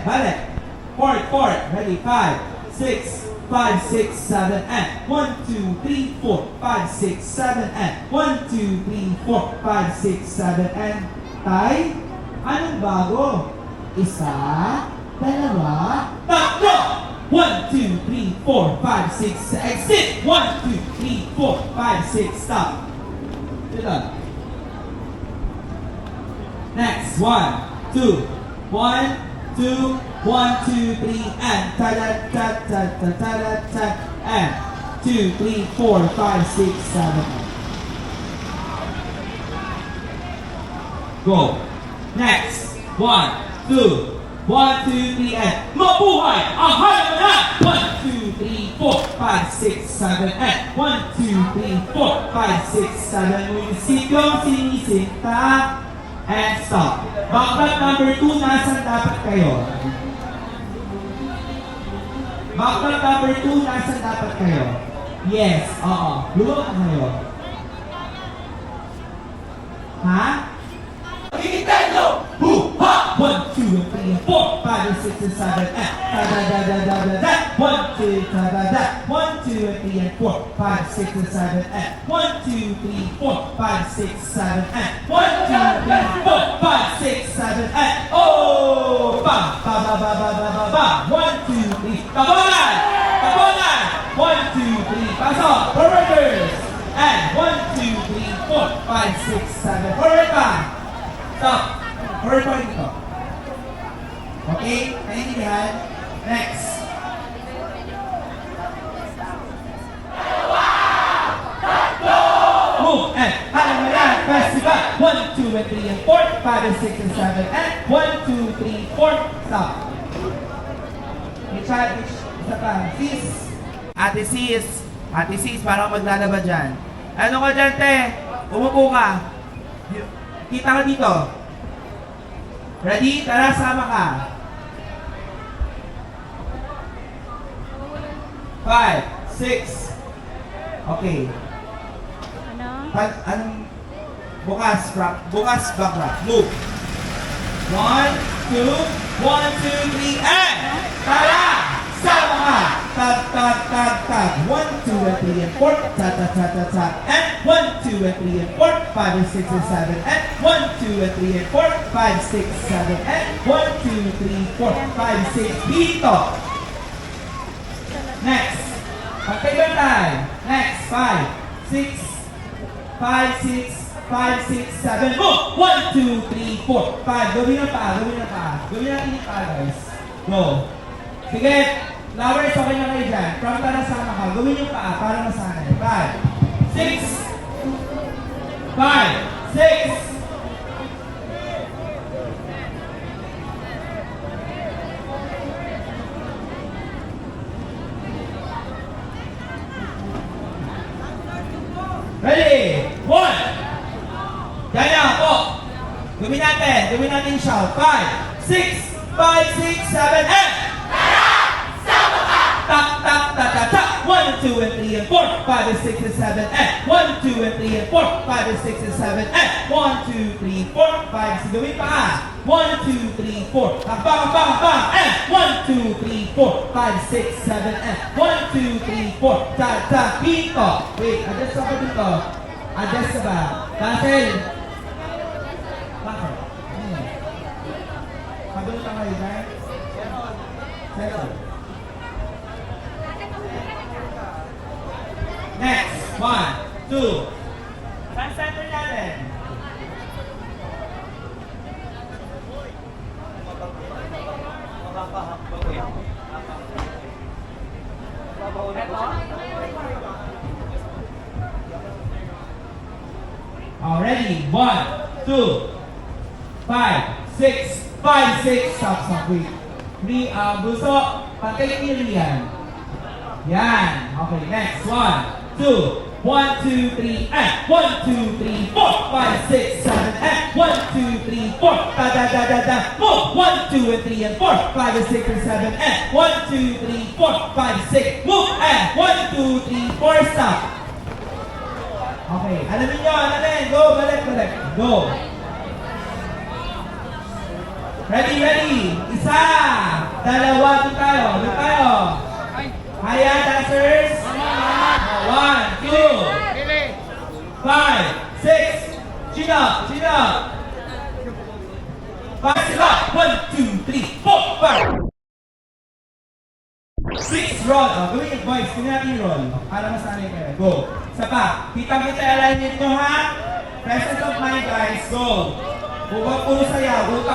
balik. Fourth. Ready? 5, 6, 5, 6, 7, and 1, 2, 3, 4, 5, 6, 7, and 1, 2, 3, 4, 5, 6, 7, and Tay, anong bago? Isa, dalawa, tatlo! 1, 2, 3, 4, 5, 6, exit! 1, 2, 3, 4, 5, 6, stop. Ito. Next, 1, 2, 1, 2, 1, 2, 3, and ta-da-ta-ta-ta-ta-ta, and 2, 3, 4, 5, 6, 7, go. Next, 1, 2, 1, 2, 3, and mabuhay! Ang halaga na! 1, 2, 3, 4, 5, 6, 7, and 1, 2, 3, 4, 5, 6, 7. Munisipyo, sinisinta, and stop. Backward number 2, nasan dapat kayo? Backward number 2, nasan dapat kayo? Yes, oo. Luwag na kayo. Ha? Nintendo! Hoo-ha! 1, 2, 3, 4, 5, 6, 7, and da-da-da-da-da-da-da. 1, 2, da-da-da. 1, 2, 3, 4, 5, 6, 7, and 1, 2, 3, 4, 5, 6, 7, and 1, 2, 3, 4, 5, 6, 7, and oh! Ba! Ba, ba, ba, ba, ba, ba, ba. 1, 2, 3, kabolan! Kabolan! 1, 2, 3, pasok! Forwarders! And 1, 2, 3, 4, 5, 6, 7, forward pa! Stop! Forward pa rin ito. Okay? Naintindihan? Next. Move and Hanamayan Festival. 1, 2, and 3, and 4, 5, and 6, and 7, and 1, 2, 3, 4. Stop. May child, isa pa. Sis. Ate Sis, parang maglalaba dyan. Ano ka dyan, te? Umupo ka. Kita ka dito. Ready? Tara, sama ka. 5, 6. Okay. Ano? Anong bukas, backward. Move. 1, 2, 1, 2, 3, and tara! Sama ka! Tag, tag, tag, tag. 1, 2, and 3, and 4. Tag, tag, tag, tag, tag. And 1, 2, and 3, and 4. 5, and 6, and 7. And 1, 2, and 3, and 4. 5, 6, 7. And 1, 2, 3, 4, 5, 6. Dito. Next. Pagtagal tayo. Next. 5, 6, 5, 6, 5, 6, 7. Move! 1, 2, 3, 4, 5. Gawin na pa. Gawin natin yung pa, guys. Go. Sige. Flowers, okay na kayo dyan. From tara sama ka. Gawin yung pa para masanay. 5, 6, 5, 6. Ready? 1. Ganyan po. Gawin natin shout. 5, 6, 5, 6, 7, and tara! Sama ka! Tak, tak, tak, tak, tak. 1, 2, and 3, and 4, 5, and 6, and 7, and 1, 2, and 3, and 4, 5, and 6, and 7, and 1, 2, 3, 4, 5. Gawin pa. 1, 2, 3, 4. Bang, bang, bang. And 1, 2, 3, 4, 5, 6, 7, and 1, 2, 3, 4. Tak, tak, dito. Wait, adjust ako dito. Adjust ka ba? Cancel. Bakit? Pagulutan kayo, guys. Settle. Next. 1, 2. Saan center natin? Already. 1, 2, 5, 6, 5, 6. Stop. Wait. Buso. Pantay yan. Yan. Okay, next. 1, 2, 1, 2, 3, and 1, 2, 3, 4, 5, 6, 7, and 1, 2, 3, 4, da-da-da-da-da. Move! 1, 2, and 3, and 4, 5, and 6, and 7, and 1, 2, 3, 4, 5, 6. Move! And 1, 2, 3, 4, stop. Okay, alamin nyo, alamin. Go, balik. Go. Ready. Isa. Dalawa, doon tayo. Doon tayo. Kaya, dancers? 1, 2, 5, 6. Chin up, chin up. 5, sila. 1, 2, 3, 4, 5. 6 roll. Gawin yung boys. Tingnan natin yung roll. Para masanay kayo. Go. Isa pa. Kitang-kita alignment nyo ha. Presence of mind guys. Go. Huwag puro sayaw. Huwag